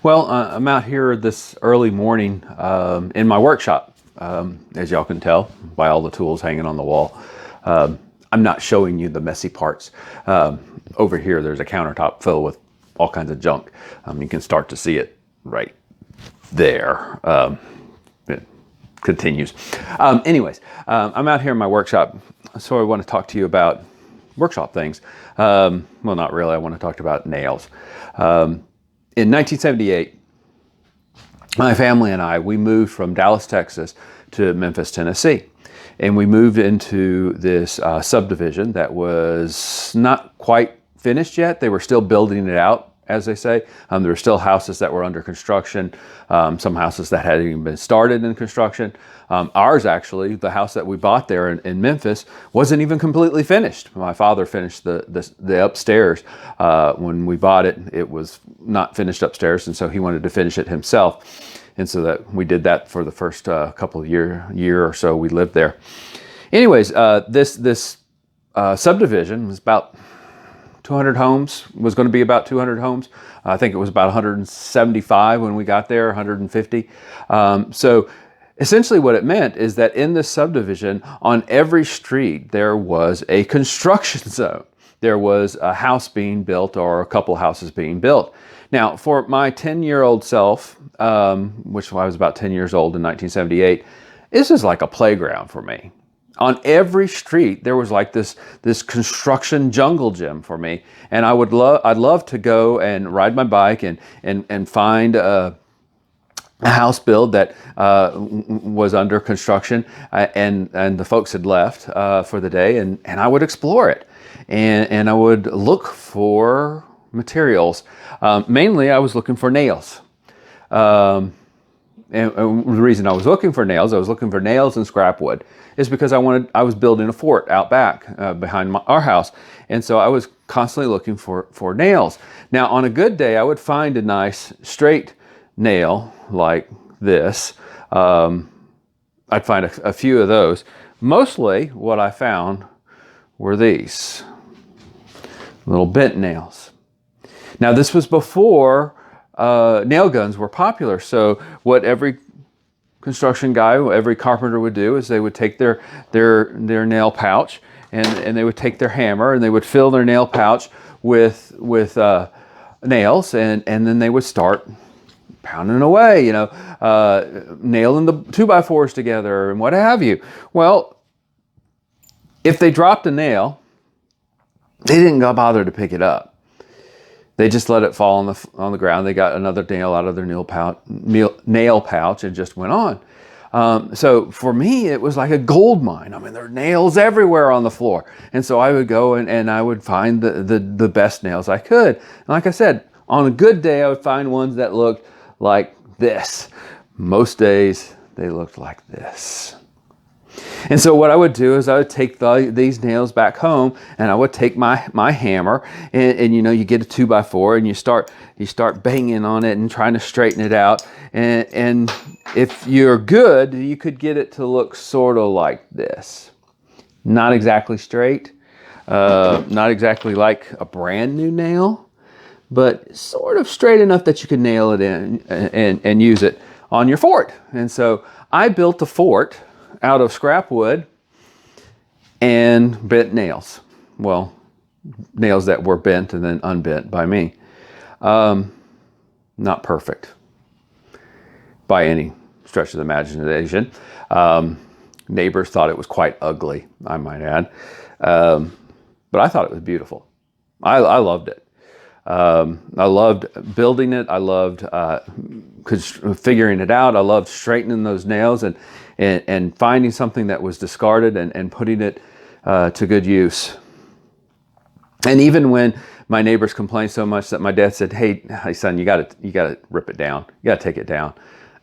Well, I'm out here this early morning in my workshop, as y'all can tell by all the tools hanging on the wall. I'm not showing you the messy parts. Over here, there's a countertop filled with all kinds of junk. You can start to see it right there. It continues. Anyways, I'm out here in my workshop, so I want to talk to you about workshop things. Well, not really. I want to talk about nails. In 1978, my family and we moved from Dallas, Texas to Memphis, Tennessee. And we moved into this subdivision that was not quite finished yet. They were still building it out, as they say. There were still houses that were under construction, some houses that hadn't even been started in construction. Ours, actually, the house that we bought there in Memphis, wasn't even completely finished. My father finished the upstairs. When we bought it, it was not finished upstairs, and so he wanted to finish it himself. And so that we did that for the first couple of year or so we lived there. Anyways, this subdivision was about 200 homes, was going to be about 200 homes. I think it was about 175 when we got there, 150. So essentially what it meant is that in this subdivision, on every street, there was a construction zone. There was a house being built or a couple houses being built. Now, for my 10-year-old self, which I was about 10 years old in 1978, this is like a playground for me. On every street, there was like this construction jungle gym for me. And I'd love to go and ride my bike and find a house build that was under construction and the folks had left for the day, and I would explore it. And I would look for materials. Mainly, I was looking for nails. And the reason I was looking for nails and scrap wood, is because I was building a fort out back behind our house. And so I was constantly looking for nails. Now, on a good day, I would find a nice straight nail like this. I'd find a few of those. Mostly what I found were these little bent nails. Now, this was before nail guns were popular. So what every construction guy, every carpenter would do is they would take their nail pouch and they would take their hammer and they would fill their nail pouch with nails, and then they would start pounding away, nailing the 2x4s together and what have you. Well, if they dropped a nail, they didn't bother to pick it up. They just let it fall on the ground. They got another nail out of their nail pouch and just went on. So for me, it was like a gold mine. I mean, there are nails everywhere on the floor. And so I would go and I would find the best nails I could. And like I said, on a good day, I would find ones that looked like this. Most days, they looked like this. And so what I would do is I would take these nails back home, and I would take my hammer, and you get a 2x4 and you start banging on it and trying to straighten it out. And if you're good, you could get it to look sort of like this. Not exactly straight, not exactly like a brand new nail, but sort of straight enough that you can nail it in and use it on your fort. And so I built a fort out of scrap wood and bent nails. Well, nails that were bent and then unbent by me. Not perfect by any stretch of the imagination. Neighbors thought it was quite ugly, I might add. But I thought it was beautiful. I loved it. I loved building it. I loved figuring it out. I loved straightening those nails and finding something that was discarded and putting it to good use. And even when my neighbors complained so much that my dad said, hey son, you gotta rip it down. You gotta take it down.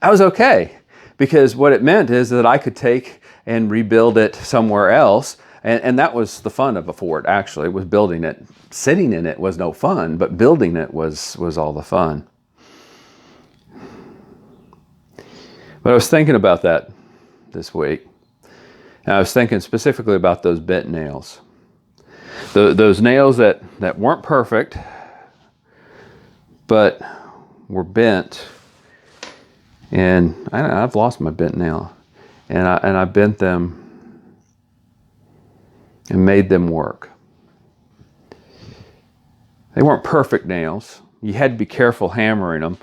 I was okay, because what it meant is that I could take and rebuild it somewhere else. And that was the fun of a fort, actually, was building it. Sitting in it was no fun, but building it was all the fun. But I was thinking about that this week. And I was thinking specifically about those bent nails. Those nails that weren't perfect, but were bent, and I've lost my bent nail, and I bent them and made them work. They weren't perfect nails. You had to be careful hammering them.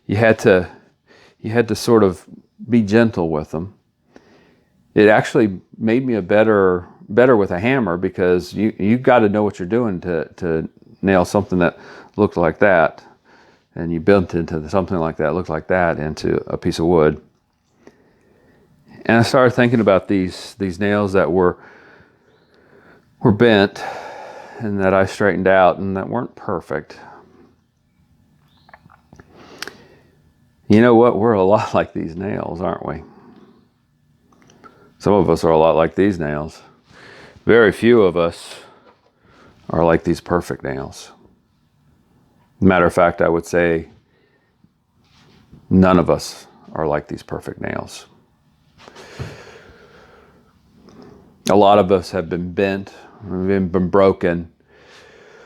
You had to sort of be gentle with them. It actually made me better with a hammer, because you got to know what you're doing to nail something that looked like that, and you bent into something like that, looked like that, into a piece of wood. And I started thinking about these nails that were bent and that I straightened out and that weren't perfect. You know what? We're a lot like these nails, aren't we? Some of us are a lot like these nails. Very few of us are like these perfect nails. Matter of fact, I would say none of us are like these perfect nails. A lot of us have been bent, we've been broken.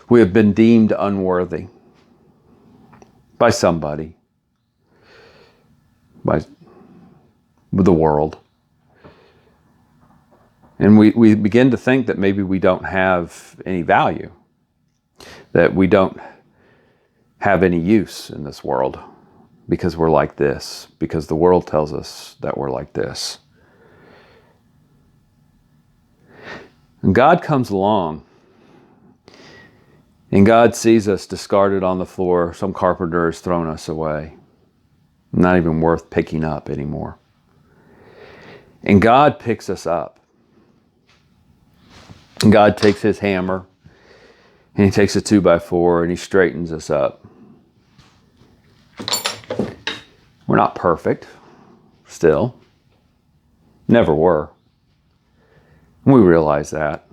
We have been deemed unworthy by somebody, by the world. And we begin to think that maybe we don't have any value, that we don't have any use in this world because we're like this, because the world tells us that we're like this. And God comes along, and God sees us discarded on the floor. Some carpenter has thrown us away, not even worth picking up anymore. And God picks us up. And God takes his hammer, and he takes a 2x4, and he straightens us up. We're not perfect, still. Never were. We realize that.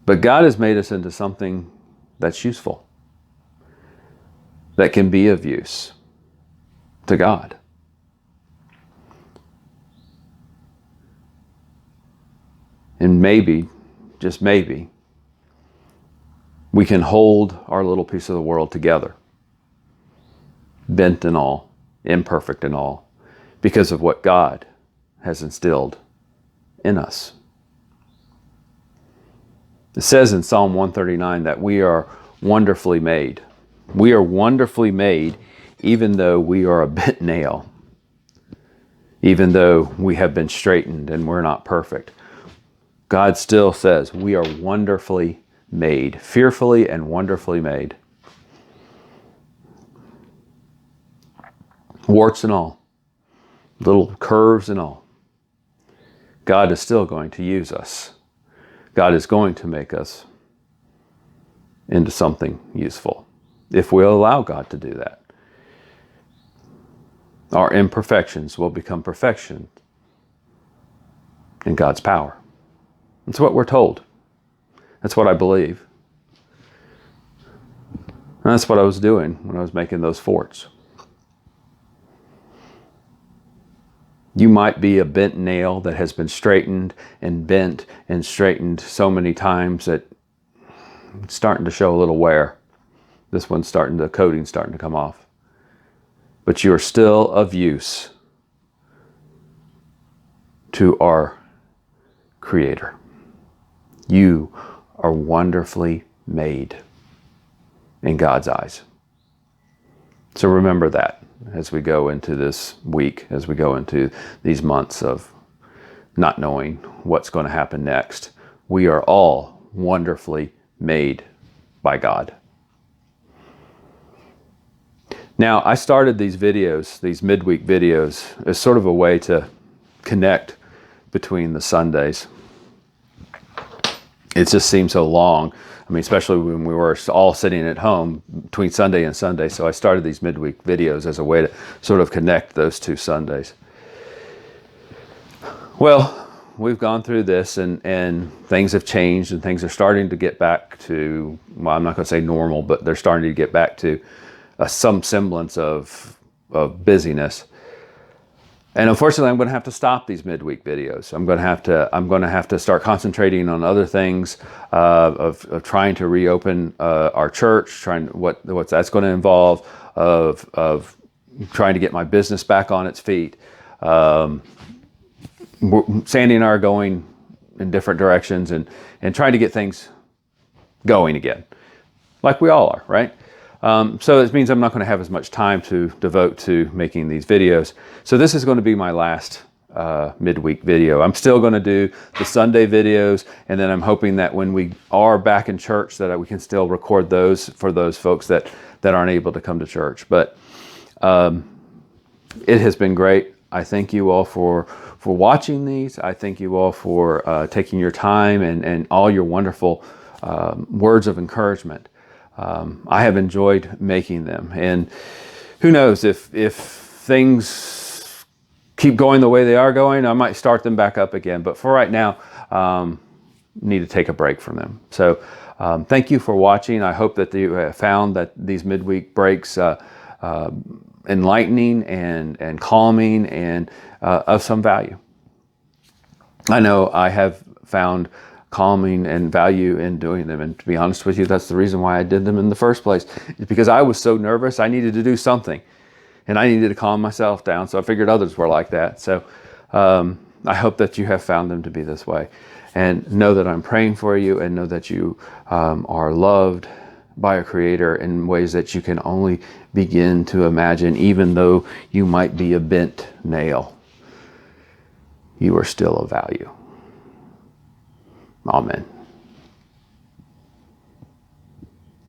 But God has made us into something that's useful, that can be of use to God. And maybe, just maybe, we can hold our little piece of the world together, bent and all, imperfect and all, because of what God has instilled in us. It says in Psalm 139 that we are wonderfully made. We are wonderfully made even though we are a bent nail, even though we have been straightened and we're not perfect. God still says we are wonderfully made, fearfully and wonderfully made. Warts and all, little curves and all. God is still going to use us. God is going to make us into something useful if we'll allow God to do that. Our imperfections will become perfection in God's power. That's what we're told. That's what I believe. And that's what I was doing when I was making those forts. You might be a bent nail that has been straightened and bent and straightened so many times that it's starting to show a little wear. This one's the coating's starting to come off. But you are still of use to our Creator. You are wonderfully made in God's eyes. So remember that as we go into this week, as we go into these months of not knowing what's going to happen next. We are all wonderfully made by God. Now, I started these videos, these midweek videos, as sort of a way to connect between the Sundays. It just seemed so long. I mean, especially when we were all sitting at home between Sunday and Sunday. So I started these midweek videos as a way to sort of connect those two Sundays. Well, we've gone through this and things have changed and things are starting to get back to, well, I'm not going to say normal, but they're starting to get back to some semblance of busyness. And unfortunately, I'm going to have to stop these midweek videos. I'm going to have to start concentrating on other things, of trying to reopen our church, trying what that's going to involve, of trying to get my business back on its feet. Sandy and I are going in different directions and trying to get things going again, like we all are, right? So it means I'm not going to have as much time to devote to making these videos. So this is going to be my last midweek video. I'm still going to do the Sunday videos, and then I'm hoping that when we are back in church that we can still record those for those folks that aren't able to come to church. But it has been great. I thank you all for watching these. I thank you all for taking your time and all your wonderful words of encouragement. I have enjoyed making them, and who knows, if things keep going the way they are going, I might start them back up again. But for right now, need to take a break from them. So thank you for watching. I hope that you have found that these midweek breaks enlightening and calming and of some value. I know I have found calming and value in doing them. And to be honest with you, that's the reason why I did them in the first place. It's because I was so nervous. I needed to do something, and I needed to calm myself down. So I figured others were like that. So I hope that you have found them to be this way, and know that I'm praying for you, and know that you are loved by a Creator in ways that you can only begin to imagine. Even though you might be a bent nail, you are still of value. Amen.